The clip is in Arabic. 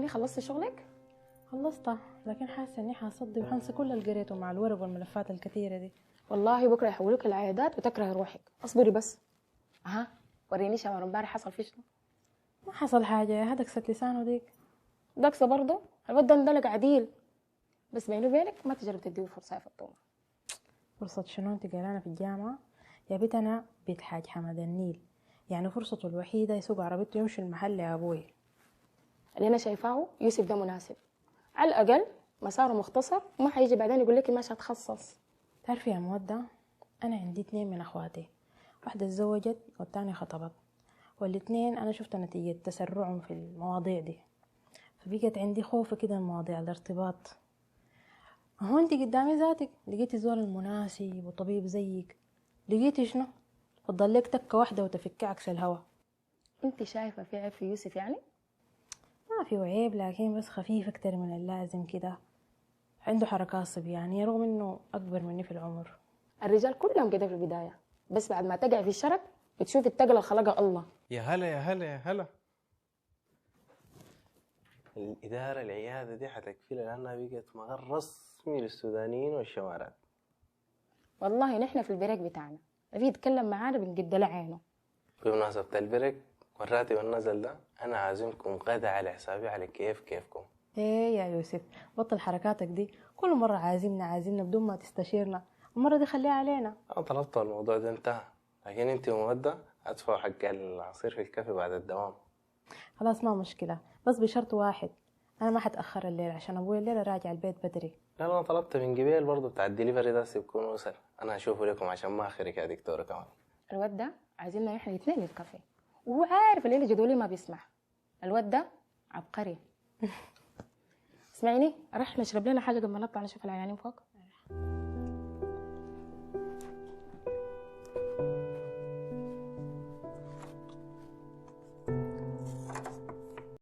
طمني، خلصتي شغلك؟ خلصتها، لكن حاسه اني حاصدي وحنسى كل اللي قريته مع الورق والملفات الكثيره دي. والله بكره يحولوك العيادات وتكرهي روحك، اصبري بس. اها، وريني شمر امبارح حصل فيه شنو؟ ما حصل حاجه، هذا كسرت لسانه ديك. دكسه برضه، الواد ده اندلق عديل، بس بيني وبينك ما تجرب تديه فرصه يا فطومه. فرصه شنو؟ انت قايلانا في الجامعه يا بيت، انا بيت حاج حمد النيل، يعني فرصته الوحيده يسوق عربيته يمشي المحل يا ابوي. اللي انا شايفاه يوسف ده مناسب، على الاقل مساره مختصر وما حيجي بعدين يقول لك ماشي هتخصص. تعرفي يا مودة، انا عندي 2 من اخواتي، واحده اتزوجت والتانية خطبت، والاتنين انا شفت نتيجه تسرعهم في المواضيع دي، فبقت عندي خوف كده من مواضيع الارتباط. هو انت قدامي ذاتك لقيتي زول المناسب وطبيب زيك، لقيتي شنو؟ تضلك تكه واحده وتفك عكس الهوا. انت شايفه في عيب في يوسف يعني؟ ما في عيب، لكن بس خفيف اكتر من اللازم كده، عنده حركات صبيانيه رغم انه اكبر مني في العمر. الرجال كلهم كده في البدايه، بس بعد ما تقع في الشرك بتشوف التقل اللي خلقها الله. يا هلا يا هلا يا هلا. الإدارة العيادة دي حتكفي لأنها بقت مغر رسمي للسودانيين والشوارع. والله نحن في البريك بتاعنا اللي يتكلم معانا بنقد له عينه. بمناسبة البريك والراتب والنزل ده، أنا عازمكم غدا على حسابي على كيفكم. ايه يا يوسف، بطل حركاتك دي، كل مره عازمنا بدون ما تستشيرنا، المره دي خليها علينا. أنا طلبت الموضوع ده انتهى، لكن انت ومودة هتدفعوا حق العصير في الكافي بعد الدوام. خلاص ما مشكله، بس بشرط واحد، انا ما حتاخر الليل عشان ابوي الليله راجع البيت بدري. لا أنا طلبت من قبيل برضو بتاع الدليفري ده سيبكون وصل، أنا هشوفه لكم عشان ما أخرك يا دكتورة كمان. الواد ده عايزيننا احنا الاثنين نتكافئ، وهو عارف الليله جدولي ما بيسمح. الواد ده عبقري. اسمعيني، راح نشرب لنا حاجه قبل ما نطلع نشوف العيانين فوق.